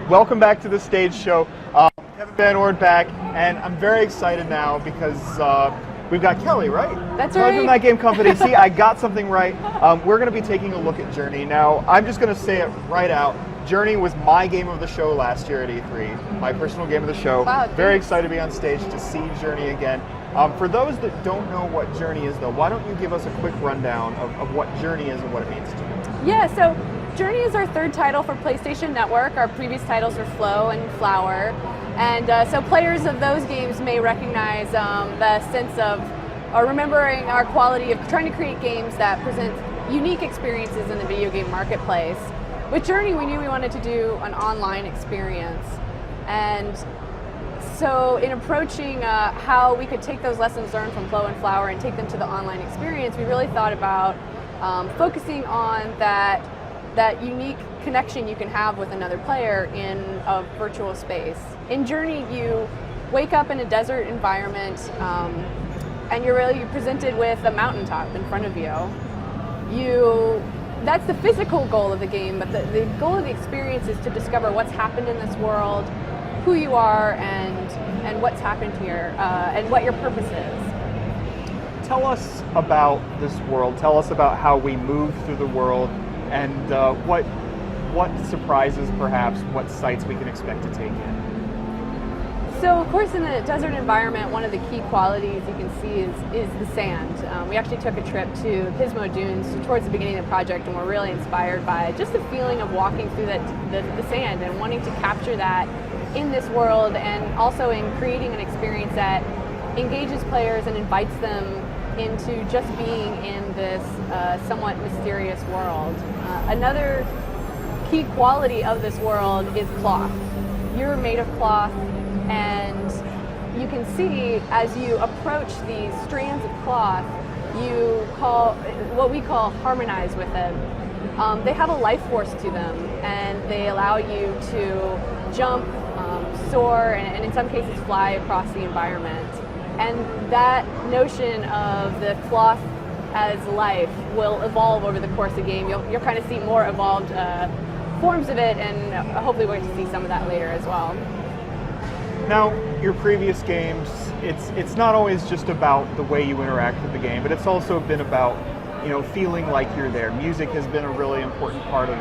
Welcome back to the stage show. Kevin Van Ord back, and I'm very excited now because we've got Kelly, right? That's Kelly right. from That Game Company. See, I got something right. We're going to be taking a look at Journey. Now, I'm just going to say it right out. Journey was my game of the show last year at E3, my personal game of the show. Wow, very thanks. excited to be on stage to see Journey again. For those that don't know what Journey is, though, why don't you give us a quick rundown of what Journey is and what it means to you? Yeah, so Journey is our third title for PlayStation Network. Our previous titles were Flow and Flower. And so players of those games may recognize the sense of remembering our quality of trying to create games that present unique experiences in the video game marketplace. With Journey, we knew we wanted to do an online experience. And so in approaching how we could take those lessons learned from Flow and Flower and take them to the online experience, we really thought about focusing on that unique connection you can have with another player in a virtual space. In Journey, you wake up in a desert environment and you're presented with a mountaintop in front of you. That's the physical goal of the game, but the goal of the experience is to discover what's happened in this world, who you are, and what's happened here, and what your purpose is. Tell us about this world. Tell us about how we move through the world and what surprises, perhaps, what sights we can expect to take in. So, of course, in a desert environment, one of the key qualities you can see is the sand. We actually took a trip to Pismo Dunes towards the beginning of the project, and we're really inspired by just the feeling of walking through the sand and wanting to capture that in this world, and also in creating an experience that engages players and invites them into just being in this somewhat mysterious world. Another key quality of this world is cloth. You're made of cloth, and you can see as you approach these strands of cloth, what we call harmonize with it. They have a life force to them, and they allow you to jump, soar, and in some cases fly across the environment. And that notion of the cloth as life will evolve over the course of the game. You'll kind of see more evolved forms of it, and hopefully we're going to see some of that later as well. Now, your previous games, it's not always just about the way you interact with the game, but it's also been about, feeling like you're there. Music has been a really important part of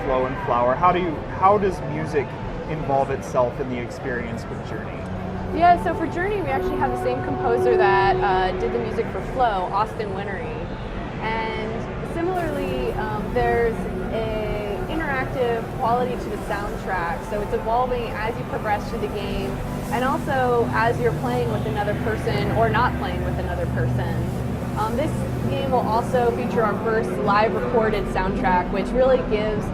Flow and Flower. How does music involve itself in the experience with Journey? Yeah, so for Journey, we actually have the same composer that did the music for Flow, Austin Winery. And similarly, there's an interactive quality to the soundtrack, so it's evolving as you progress through the game, and also as you're playing with another person or not playing with another person. This game will also feature our first live recorded soundtrack, which really gives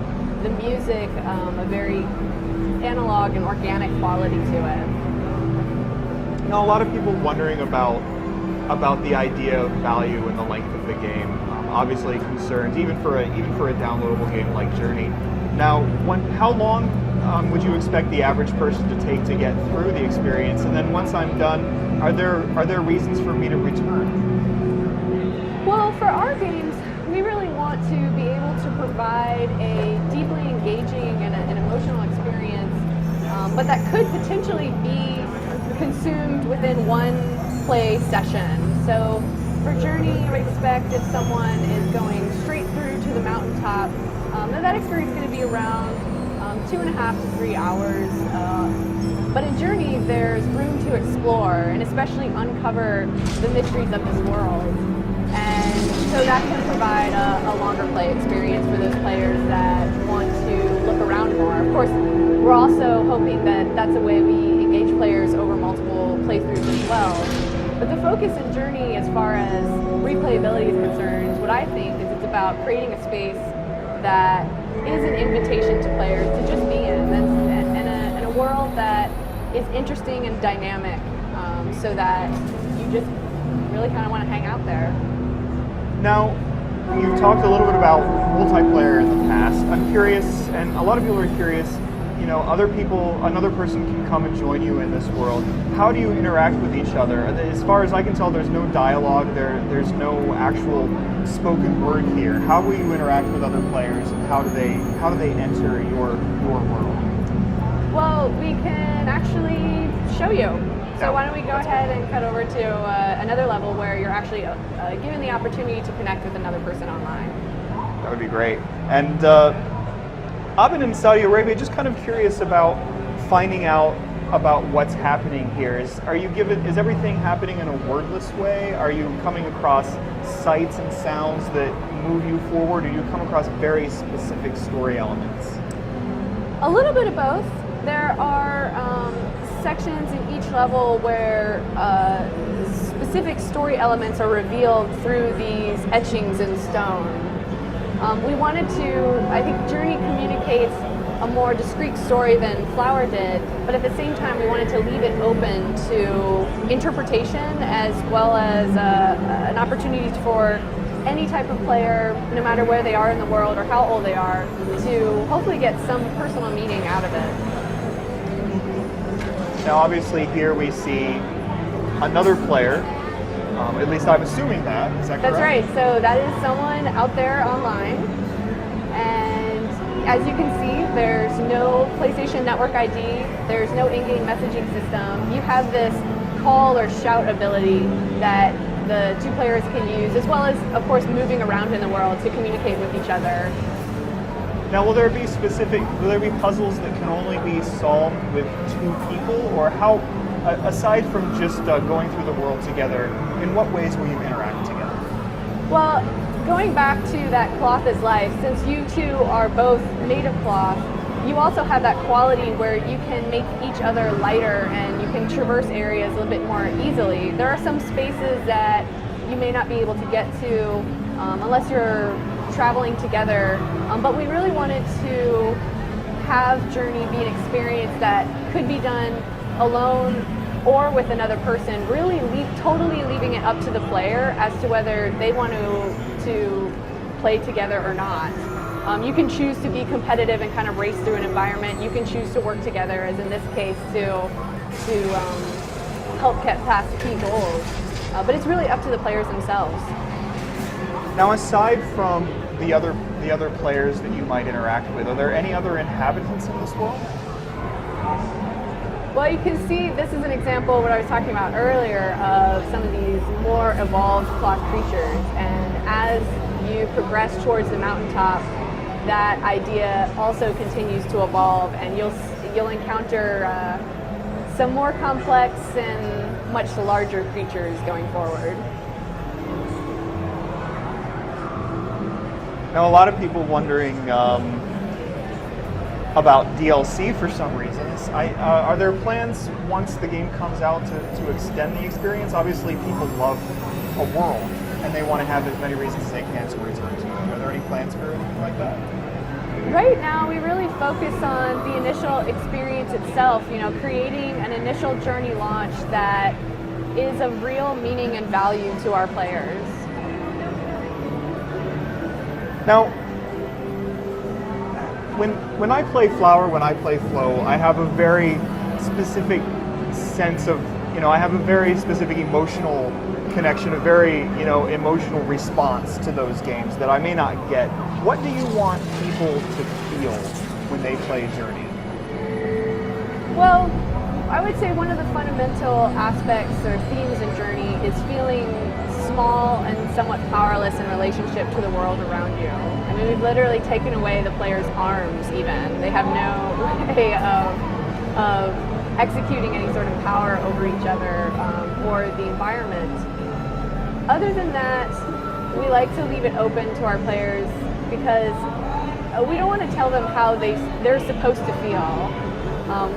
the music a very analog and organic quality to it. Now, a lot of people wondering about the idea of value and the length of the game. Obviously, concerns even for a downloadable game like Journey. Now, how long would you expect the average person to take to get through the experience? And then once I'm done, are there reasons for me to return? Well, for our games, we really want to be able to provide a deeply engaging and an emotional experience, but that could potentially be consumed within one play session. So for Journey, we expect if someone is going straight through to the mountaintop, that experience is going to be around 2.5 to 3 hours. But in Journey, there's room to explore and especially uncover the mysteries of this world. And so that can provide a longer play experience for those players that want to look around more. Of course, we're also hoping that that's a way we engage players over multiple playthroughs as well. But the focus in Journey, as far as replayability is concerned, what I think is it's about creating a space that is an invitation to players to just be in a world that is interesting and dynamic, so that you just really kind of want to hang out there. Now, you talked a little bit about multiplayer in the past. I'm curious, and a lot of people are curious, another person can come and join you in this world. How do you interact with each other? As far as I can tell, there's no dialogue, there's no actual spoken word here. How will you interact with other players, and how do they enter your world? Well, we can actually show you. So Yeah, why don't we go that's ahead and cut over to another level where you're actually given the opportunity to connect with another person online. That would be great. And I've been in Saudi Arabia, just kind of curious about finding out about what's happening here. Is everything happening in a wordless way? Are you coming across sights and sounds that move you forward, or do you come across very specific story elements? A little bit of both. There are sections in each level where specific story elements are revealed through these etchings in stone. We wanted to, I think Journey communicates a more discrete story than Flower did, but at the same time we wanted to leave it open to interpretation as well as an opportunity for any type of player, no matter where they are in the world or how old they are, to hopefully get some personal meaning out of it. Now obviously here we see another player, at least I'm assuming that, is that correct? That's right, so that is someone out there online, and as you can see, there's no PlayStation Network ID, there's no in-game messaging system. You have this call or shout ability that the two players can use, as well as, of course, moving around in the world to communicate with each other. Now, will there be puzzles that can only be solved with two people, or how, aside from just going through the world together, in what ways will you interact together? Well, going back to that cloth is life, since you two are both made of cloth, you also have that quality where you can make each other lighter and you can traverse areas a little bit more easily. There are some spaces that you may not be able to get to unless you're traveling together, but we really wanted to have Journey be an experience that could be done alone or with another person, really totally leaving it up to the player as to whether they want to play together or not. You can choose to be competitive and kind of race through an environment. You can choose to work together, as in this case, to help get past key goals. But it's really up to the players themselves. Now, aside from the other players that you might interact with, are there any other inhabitants in this world? Well, you can see this is an example of what I was talking about earlier of some of these more evolved cloth creatures. And as you progress towards the mountaintop, that idea also continues to evolve, and you'll encounter some more complex and much larger creatures going forward. Now, a lot of people wondering about DLC for some reasons. Are there plans once the game comes out to extend the experience? Obviously, people love a world, and they want to have as many reasons as they can to return to it. Are there any plans for anything like that? Right now, we really focus on the initial experience itself, creating an initial Journey launch that is of real meaning and value to our players. Now, when I play Flower, when I play Flow, I have a very specific sense of, I have a very specific emotional connection, a very, emotional response to those games that I may not get. What do you want people to feel when they play Journey? Well, I would say one of the fundamental aspects or themes in Journey is feeling small and somewhat powerless in relationship to the world around you. I mean, we've literally taken away the player's arms even. They have no way of executing any sort of power over each other or the environment. Other than that, we like to leave it open to our players because we don't want to tell them how they're supposed to feel.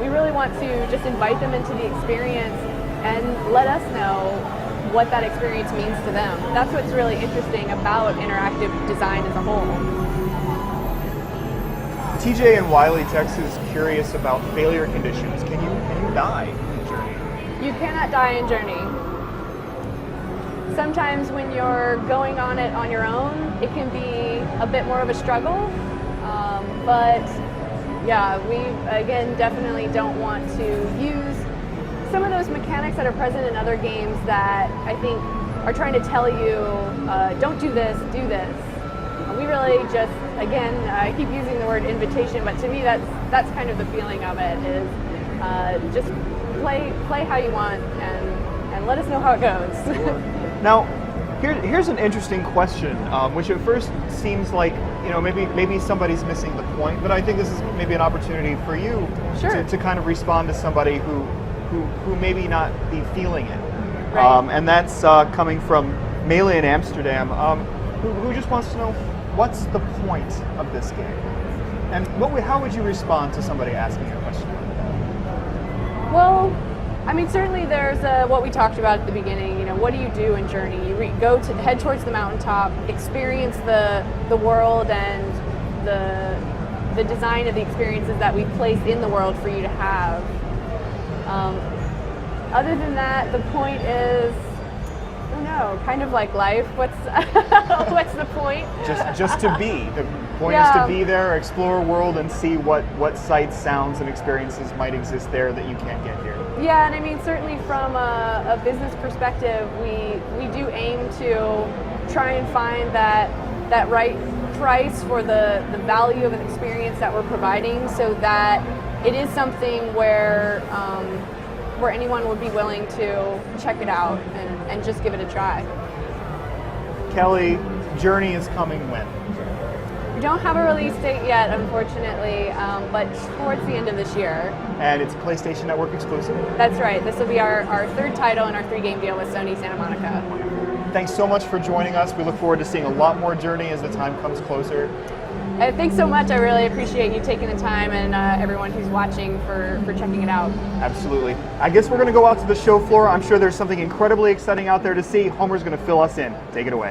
We really want to just invite them into the experience and let us know what that experience means to them. That's what's really interesting about interactive design as a whole. TJ and Wiley Tex is curious about failure conditions. Can you die in Journey? You cannot die in Journey. Sometimes when you're going on it on your own, it can be a bit more of a struggle. But yeah, we again definitely don't want to use some of those mechanics that are present in other games that I think are trying to tell you, don't do this, do this. We really just again, I keep using the word invitation, but to me that's kind of the feeling of it, is just play how you want and let us know how it goes. Now, here's an interesting question, which at first seems like, maybe somebody's missing the point, but I think this is maybe an opportunity for you Sure. to kind of respond to somebody who maybe not be feeling it. Right. And that's coming from Melee in Amsterdam, who just wants to know, what's the point of this game? And how would you respond to somebody asking you a question like that? Well, I mean, certainly there's what we talked about at the beginning. What do you do in Journey? You head towards the mountaintop, experience the world and the design of the experiences that we place in the world for you to have. Other than that, the point is, I don't know, kind of like life. What's the point? Just to be. The point Yeah. is to be there, explore a world, and see what sights, sounds, and experiences might exist there that you can't get here. Yeah, and I mean, certainly from a business perspective, we do aim to try and find that right price for the value of an experience that we're providing, so that it is something where anyone would be willing to check it out and just give it a try. Kelly, Journey is coming when? We don't have a release date yet, unfortunately, but towards the end of this year. And it's PlayStation Network exclusive. That's right. This will be our third title in our 3-game deal with Sony Santa Monica. Thanks so much for joining us. We look forward to seeing a lot more Journey as the time comes closer. Thanks so much. I really appreciate you taking the time, and everyone who's watching for checking it out. Absolutely. I guess we're going to go out to the show floor. I'm sure there's something incredibly exciting out there to see. Homer's going to fill us in. Take it away.